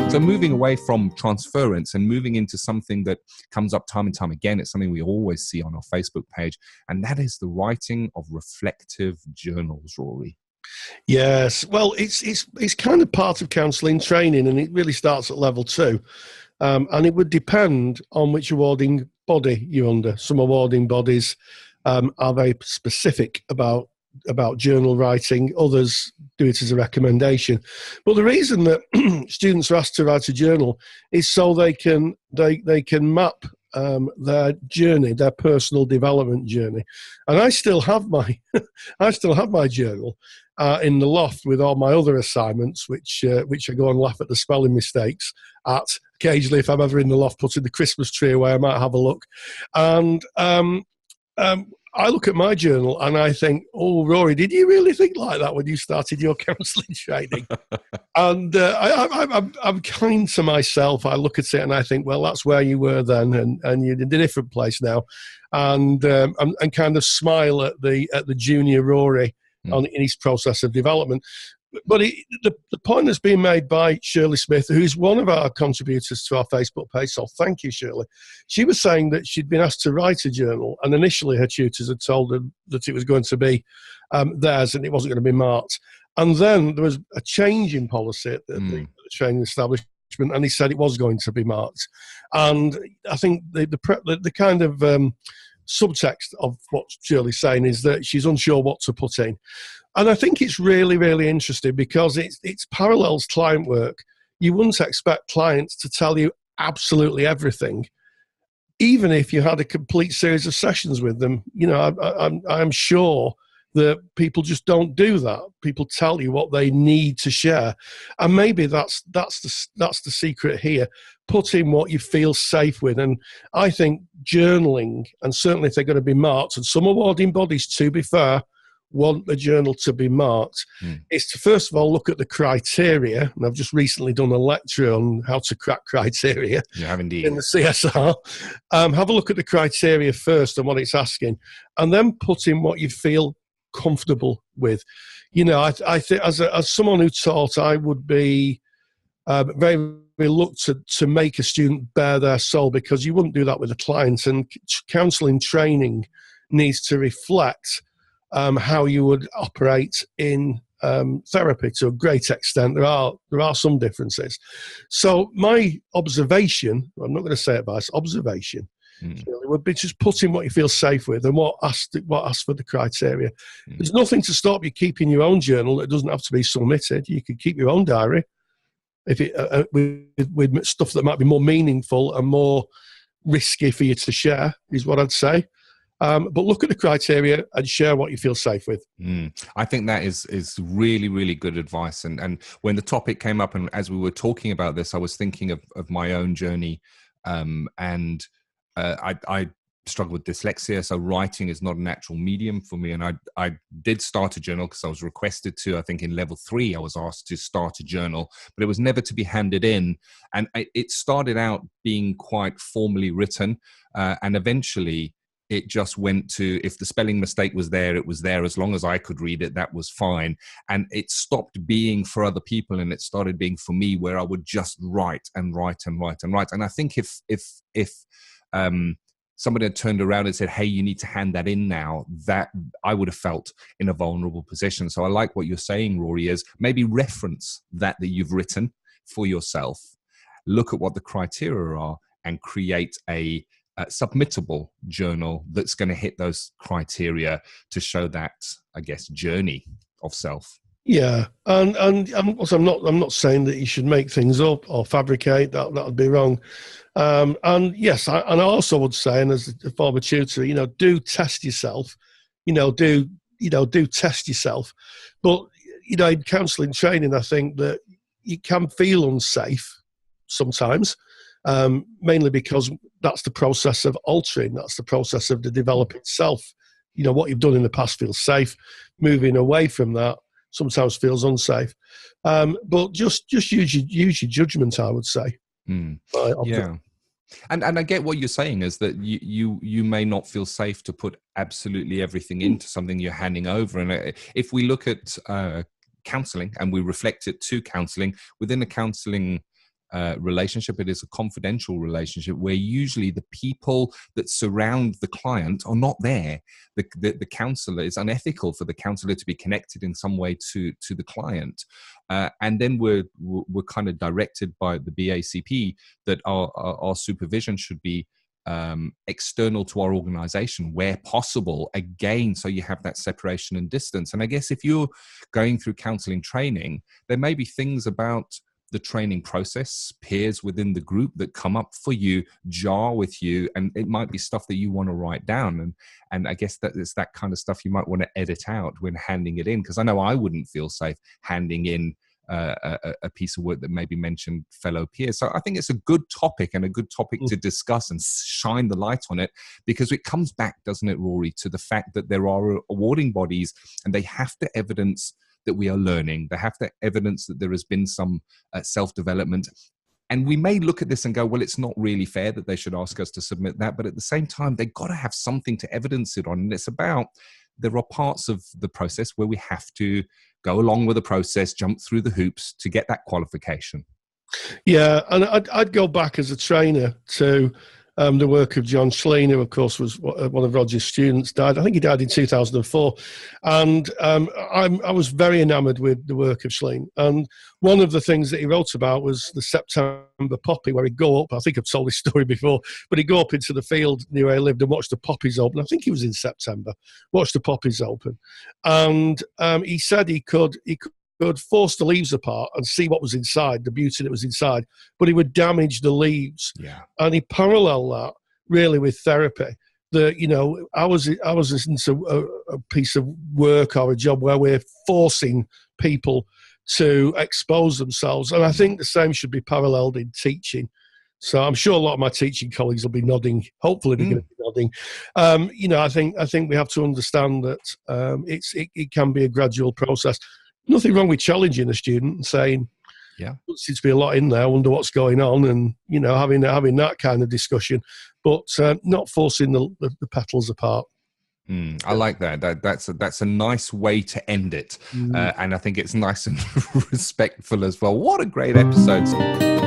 So moving away from transference and moving into something that comes up time and time again, it's something we always see on our Facebook page, and that is the writing of reflective journals, Rory. Yes, well, it's kind of part of counselling training, and it really starts at level 2, and it would depend on which awarding body you're under. Some awarding bodies are very specific about journal writing. Others do it as a recommendation. But the reason that students are asked to write a journal is so they can map their journey, their personal development journey. And I still have my journal in the loft with all my other assignments, which I go and laugh at the spelling mistakes at. Occasionally, if I'm ever in the loft putting the Christmas tree away, I might have a look. And I look at my journal and I think, oh, Rory, did you really think like that when you started your counselling training? And I'm kind to myself. I look at it and I think, well, that's where you were then, and you're in a different place now, and kind of smile at the junior Rory in his process of development. But the point that's being made by Shirley Smith, who's one of our contributors to our Facebook page, so thank you, Shirley. She was saying that she'd been asked to write a journal, and initially her tutors had told her that it was going to be theirs and it wasn't going to be marked. And then there was a change in policy at the training establishment, and he said it was going to be marked. And I think the kind of subtext of what Shirley's saying is that she's unsure what to put in. And I think it's really, really interesting because it's parallels client work. You wouldn't expect clients to tell you absolutely everything, even if you had a complete series of sessions with them. You know, I'm sure that people just don't do that. People tell you what they need to share, and maybe that's the secret here. Put in what you feel safe with, and I think journaling, and certainly if they're going to be marked, and some awarding bodies, to be fair, want the journal to be marked, is to first of all look at the criteria. And I've just recently done a lecture on how to crack criteria. You have indeed. In the CSR. Have a look at the criteria first and what it's asking, and then put in what you feel comfortable with. You know, I think as someone who taught, I would be very reluctant to make a student bare their soul, because you wouldn't do that with a client, and counselling training needs to reflect how you would operate in therapy to a great extent. There are some differences. So my observation, I'm not going to say advice, observation, would be just put in what you feel safe with and what asks for the criteria. There's nothing to stop you keeping your own journal that doesn't have to be submitted. You could keep your own diary if it with stuff that might be more meaningful and more risky for you to share, is what I'd say. But look at the criteria and share what you feel safe with. I think that is really, really good advice. And when the topic came up, and as we were talking about this, I was thinking of my own journey. I struggle with dyslexia, so writing is not a natural medium for me. And I did start a journal because I was requested to. I think in level 3, I was asked to start a journal, but it was never to be handed in. And it started out being quite formally written, and eventually it just went to, if the spelling mistake was there, it was there. As long as I could read it, that was fine. And it stopped being for other people, and it started being for me, where I would just write and write and write and write. And I think if somebody had turned around and said, hey, you need to hand that in now, that I would have felt in a vulnerable position. So I like what you're saying, Rory, is maybe reference that you've written for yourself, look at what the criteria are, and create a submittable journal that's going to hit those criteria to show that, I guess, journey of self. Yeah, and also I'm not saying that you should make things up or fabricate. That would be wrong. And yes, I also would say, and as a former tutor, do test yourself. Do test yourself. But in counselling training, I think that you can feel unsafe sometimes. Mainly because that's the process of altering, that's the process of the developing self. What you've done in the past feels safe. Moving away from that sometimes feels unsafe. But just use your judgment, I would say. Yeah. And I get what you're saying is that you may not feel safe to put absolutely everything into something you're handing over. And if we look at counselling and we reflect it to counselling, within a counselling relationship. It is a confidential relationship where usually the people that surround the client are not there. The counselor, is unethical for the counselor to be connected in some way to the client. And then we're kind of directed by the BACP that our supervision should be external to our organization where possible, again, so you have that separation and distance. And I guess if you're going through counseling training, there may be things about the training process, peers within the group that come up for you, jar with you, and it might be stuff that you want to write down. And I guess that it's that kind of stuff you might want to edit out when handing it in, because I know I wouldn't feel safe handing in a piece of work that maybe mentioned fellow peers. So I think it's a good topic and a good topic to discuss and shine the light on it, because it comes back, doesn't it, Rory, to the fact that there are awarding bodies and they have to evidence that we are learning. They have to evidence that there has been some self-development. And we may look at this and go, well, it's not really fair that they should ask us to submit that. But at the same time, they've got to have something to evidence it on. And it's about, there are parts of the process where we have to go along with the process, jump through the hoops to get that qualification. Yeah, and I'd go back as a trainer to the work of John Schleen, who, of course, was one of Roger's students, died. I think he died in 2004. And I was very enamoured with the work of Schleen. And one of the things that he wrote about was the September poppy, where he'd go up. I think I've told this story before, but he'd go up into the field near where he lived and watch the poppies open. I think he was in September, watch the poppies open. And he said he could force the leaves apart and see what was inside, the beauty that was inside, but he would damage the leaves. Yeah. And he paralleled that really with therapy. I was listening to a piece of work or a job where we're forcing people to expose themselves. And I think the same should be paralleled in teaching. So I'm sure a lot of my teaching colleagues will be nodding. Hopefully they're going to be nodding. I think we have to understand that it can be a gradual process. Nothing wrong with challenging a student and saying, "Yeah, there seems to be a lot in there. I wonder what's going on," and having that kind of discussion, but not forcing the petals apart. I like that. That's a nice way to end it, and I think it's nice and respectful as well. What a great episode!